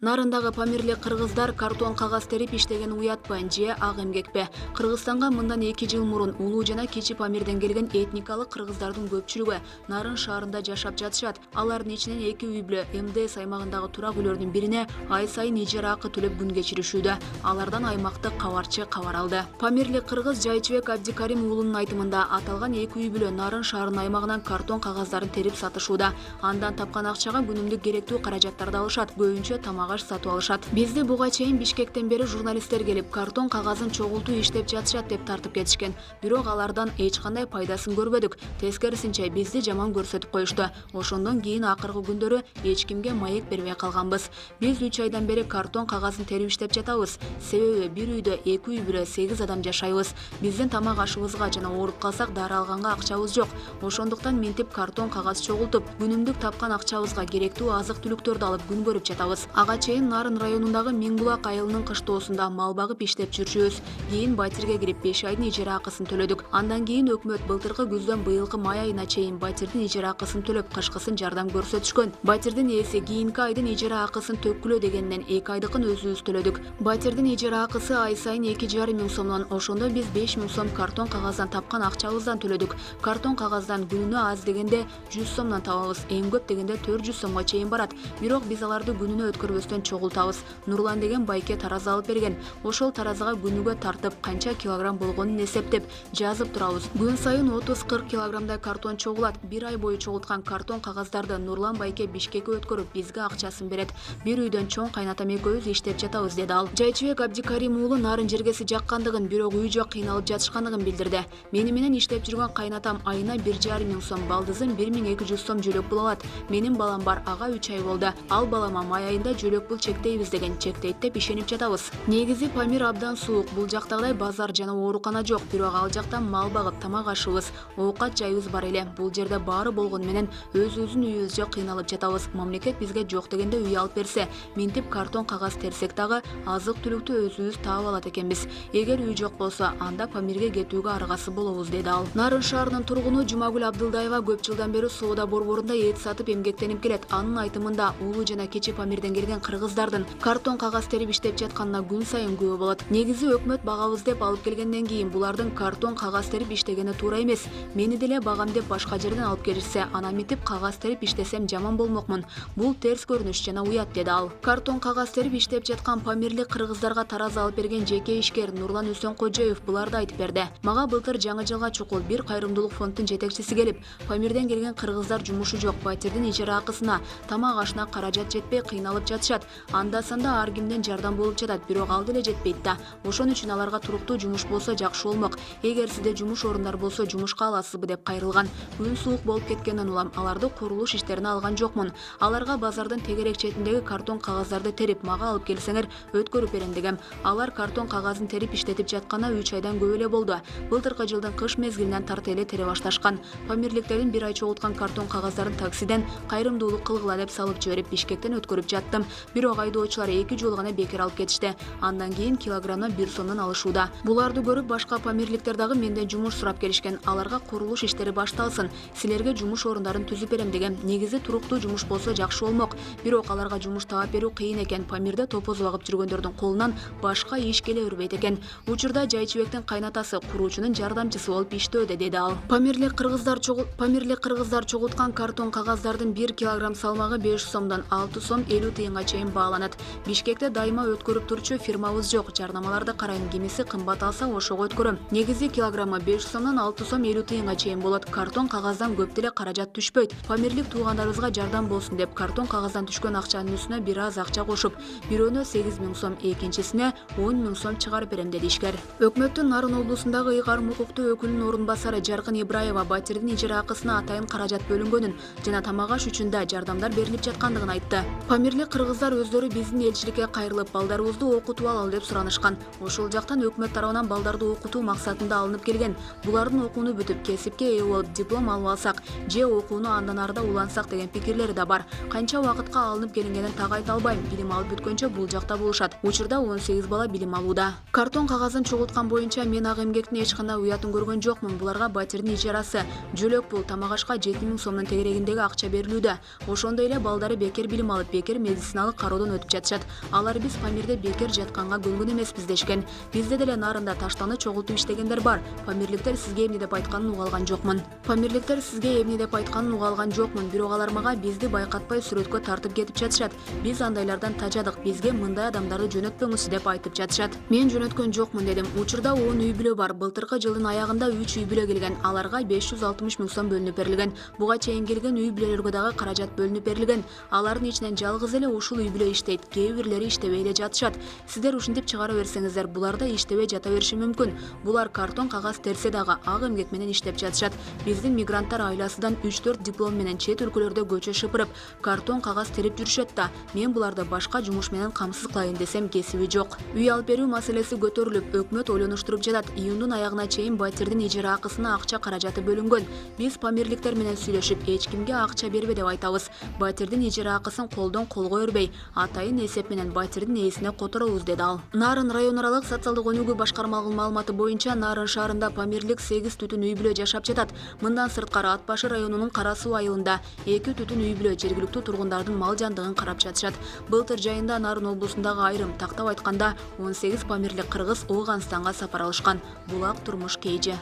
Нарындагы Памирле кыргыздар картон кагаз терип иштеген уятпы же ак эмгекпи? Кыргызстанга мындан 2 жыл мурун улуу жана кичи Памирден келген этникалык кыргыздардын көпчүлүгү Нарын шаарында жашап жатышат. Алардын ичинен 2 үй бүлө МДС аймагындагы турак үйлөрдүн бирине ай сайын ижара акы төлөп күн кечиришүүдө. Алардан аймактык кабарчы кабар алды. Памирле кыргыз Жайчыбек Абдикарим уулунун айтымында аталган 2 үй бүлө Нарын шаарынын аймагынан картон кагаздарын терип сатышууда. Андан тапкан акчага күнүмдүк керектүү каражаттарды алышат. Көбүнчө тамак аш сатып алышат. Бизди буга чейин Бишкектен бери журналисттер келип, картон кагазын чогултуу иштеп жатышат деп тартып кетишкен. Бирок алардан эч кандай пайдасын көрбөдүк. Тескерисинче бизди жаман көрсөтүп коюшту. Ошондон кийин акыркы күндөрү эч кимге маек бербей калганбыз. Биз 3 айдан бери картон кагазын терип иштеп жатабыз. Себеби бир үйдө 2 үй бүлө 8 адам жашайбыз. Биздин тамак ашыбызга жана ооруп калсак дары алганга акчабыз жок. Ошондуктан минтип картон кагаз чогултуп, күнүмдүк тапкан акчабызга керектүү азык түлүктөрдү алып күн көрүп жатабыз. Ага чейин Нарын районундагы Миңбулак айылынын кыштоосунда мал багып иштеп жүрчүбүз. Кийин батирге кирип 5 айдын ижара акысын төлөдүк. Андан кийин өкмөт былтыркы күздөн быйылкы май айына чейин батирдин ижара акысын төлөп, кышкысын жардам көрсөтүшкөн. Батирдин ээси кийинки айдын ижара акысын төккүлө дегенден 2 айдыкын өзүбүз төлөдүк. Батирдин ижара акысы ай сайын 2,5 миң сомдон, ошондо биз 5 миң сом картон кагаздан тапкан акчабыздан төлөдүк. Картон кагаздан күнүнө аз дегенде 100 сомдон табабыз, эң көп дегенде 400 сомго чейин барат. Бирок биз аларды күнүнө өткөрбөстөн чогултабыз. Нурлан деген байке тараза алып берген. Ошол таразага күнүгө тартып, канча килограмм болгонун эсептеп, жазып турабыз. Күн сайын 30-40 килограммдай картон чогулат. Бир ай бою чогулткан картон кагаздарды Нурлан байке Бишкекке өткөрүп, бизге акчасын берет. Бир үйдөн чоң кайнатам экөөбүз иштеп жатабыз, деди ал. Жайчыбек Абдикарим уулу Нарын жергеси жаккандыгын, бирок үй жок, кыйналып жатышкандыгын билдирди. Мени менен иштеп жүргөн кайнатам айына 1,5 миң сом, балдызым 1200 сом жөлөк пул алат. Менин балам бар, ага 3 ай болду. Ал балама май айында жөлөк пул чектейбиз деген, чектейт деп ишенип жатабыз. Негизи Памир абдан суук, бул жактагыдай базар жана оорукана жок, бирок ал жактан мал багып тамак ашыбыз, оокат жайыбыз бар эле. Бул жерде баары болгону менен өзүбүздүн үйүбүзгө кыйналып жатабыз. Мамлекет бизге жок дегенде үй алып берсе, минтип картон кагаз терсек дагы азык түлүктү өзүбүз таап алат экенбиз. Эгер үй жок болсо, анда Памирге кетүүгө аргасы болобуз, деди ал. Нарын шаарынын тургуну Жумагүл Абдылдаева көп жылдан бери соода борборунда эт сатып эмгектенип келет. Анын айтымында улуу жана кичи Памирден келген кыргыздардын картон кагаз терип иштеп жатканына күн сайын күбө болот. Негизи өкмөт багабыз деп алып келгенден кийин булардын картон кагаз терип иштегени туура эмес. Мени деле багам деп башка жерден алып келишсе, ана митип кагаз терип иштесем жаман болмокмун. Бул терс көрүнүш жана уят, деди ал. Картон кагаз терип иштеп жаткан Памирлик кыргыздарга тараза алып берген жеке ишкер Нурлан Үсөнкожоев буларды айтып берди. Мага былтыр жаңы жылга чукул бир кайрымдуулук фонддун жетекчиси келип, Памирден келген кыргыздар жумушу жок, батирдин ижара акысына, тамак ашына каражат жетпей кыйналып жатышат. Анда санда ар кимден жардам болуп жатат, бирок ал деле жетпейт да. Ошон үчүн аларга туруктуу жумуш болсо жакшы болмок. Эгер сизде жумуш орундар болсо жумушка аласызбы деп кайрылган. Күн суук болуп кеткенден улам аларды курулуш иштерине алган жокмун. Аларга базардын тегерек четиндеги картон кагаздарды терип мага алып келсеңер өткөрүп берем дегем. Алар картон кагазын терип иштетип жаткана 3 айдан көп эле болду. Былтыркы жылдын кыш мезгилинен тарта эле тере башташкан. Памирликтердин бир ай чогулткан картон кагаздарын таксиден кайрымдуулук кылгыла деп салып жиберип Бишкектен өткөрүп жаттым. Бирок айдоочулар 2 жолу гана бекер алып кетишти. Андан кийин килограммдан 1 сомдон алышууда. Буларды көрүп башка памирликтер дагы менден жумуш сурап келишкен. Аларга курулуш иштери башталсын, силерге жумуш орундарын түзүп берем дегем. Негизи туруктуу жумуш болсо жакшы болмок. Бирок аларга жумуш таап берүү кыйын экен. Памирде топоз багып жүргөндөрдүн колунан башка иш келе бербейт экен. Учурда Жайчыбектин кайнатасы куруучунун жардамчысы болуп иштөөдө, деди ал. Памирлик кыргыздар чогулткан картон кагаздардын 1 килограмм салмагы 5 сомдон 6 сом 50 тыйынга чейин бааланат. Бишкекте дайыма өткөрүп турчу фирмабыз жок. Жарнамаларды карайм, кимиси кымбат алса ошого өткөрөм. Негизи килограммы 5 сомдон 6 сом 50 тыйынга чейин болот. Картон кагаздан көп деле каражат түшпөйт. Памирлик туугандарыбызга жардам болсун деп картон кагаздан түшкөн акчанын үстүнө бир аз акча кошуп, бирөөнө 8 миң сом, экинчисине 10 миң сом чыгарып берем, деди ишкер. Өкмөттүн Нарын облусундагы ыйгарым укуктуу өкүлүнүн орун басары Жаркын Ибраева батирдин ижара акысына атайын каражат бөлүнгөнүн жана тамак аш үчүн да жардамдар берилип жаткандыгын айтты. Памирлик кыргыздар өздөрү биздин элчиликке кайрылып, балдарыбызды окутуп алалы деп суранышкан. Ошол жактан өкмөт тарабынан балдарды окутуу максатында алынып келген. Булардын окууну бүтүп, кесипке ээ болуп, диплом алып алсак, же окууну андан арыда улансак деген пикирлери да бар. Канча убакытка алынып келингенин так айта албайм. Билим алып бүткөнчө бул жакта болушат. Учурда 18 бала билим алууда. Картон кагазын чогулткан боюнча мен ак эмгектин эч кандай уятын көргөн жокмун. Буларга батирдин ижарасы, жөлөк пул, тамак ашка 7 миң сомдун тегерегиндеги акча берилүүдө. Ошондой эле балдары бекер билим алып, бекер медициналык кароодон өтүп жатышат. Алар биз Памирде бекер жатканга көнгөн эмеспиз дешкен. Бизде деле нарында таштаны чогултуп иштегендер бар. Памирликтер сизге эмне деп айтканын уга алган жокмун. Памирликтер сизге эмне деп айтканын уга алган жокмун. Бирок алар мага бизди байкатпай сүрөткө тартып кетип жатышат. Биз андайлардан тажадык. Бизге мындай адамдарды жөнөтпөңүз деп айтып жатышат. Мен жөнөткөн жокмун дедим. Учурда 10 үй бүлө бар. Былтыркы жылдын аягында 3 үй бүлө келген. Аларга 560 миң сом бөлүнүп берилген. Буга чейин келген үй бүлөлөргө дагы каражат бөлүнүп берилген. Алардын ичинен жалгыз эле ушул үй бүлө иштейт. Кээ бирлери иштебей эле жатышат. Сиздер ушинтип чыгара берсеңиздер, булар да иштебей жата бериши мүмкүн. Булар картон кагаз терсе дагы ак эмгек менен иштеп жатышат. Биздин мигранттар айласыдан 3-4 диплом менен чет өлкөлөрдө көчө шыпырып, картон кагаз терип жүрүшөт да. Мен буларды башка жумуш менен камсыз кылайын десем кесиби жок. Үй алып берүү маселеси көтөрүлүп, өкмөт ойлонуштуруп жатат. Июндун аягына чейин батирдин ижара акысына акча каражаты бөлүнгөн. Биз памирликтер менен сүйлөшүп, эч кимге акча бербе деп айтабыз. Батирдин ижара акысын колдон колго өрбөй, атайын эсеп менен батирдин ээсине которобуз, деди ал. Нарын район аралык социалдык өнүгүү башкармалыгынын маалыматы боюнча, Нарын шаарында памирлик 8 түтүн үй бүлө жашап жатат. Мындан сырткары Ат башы районунун Кара Суу айылында 2 түтүн үй бүлө жергиликтүү тургундардын мал жандыгын карап жатышат. Былтыр жайында Нарын облусундагы айрым, тактап айтканда 18 памирлик кыргыз Ооганстанга сапар алышкан. Булак турмуш кейже.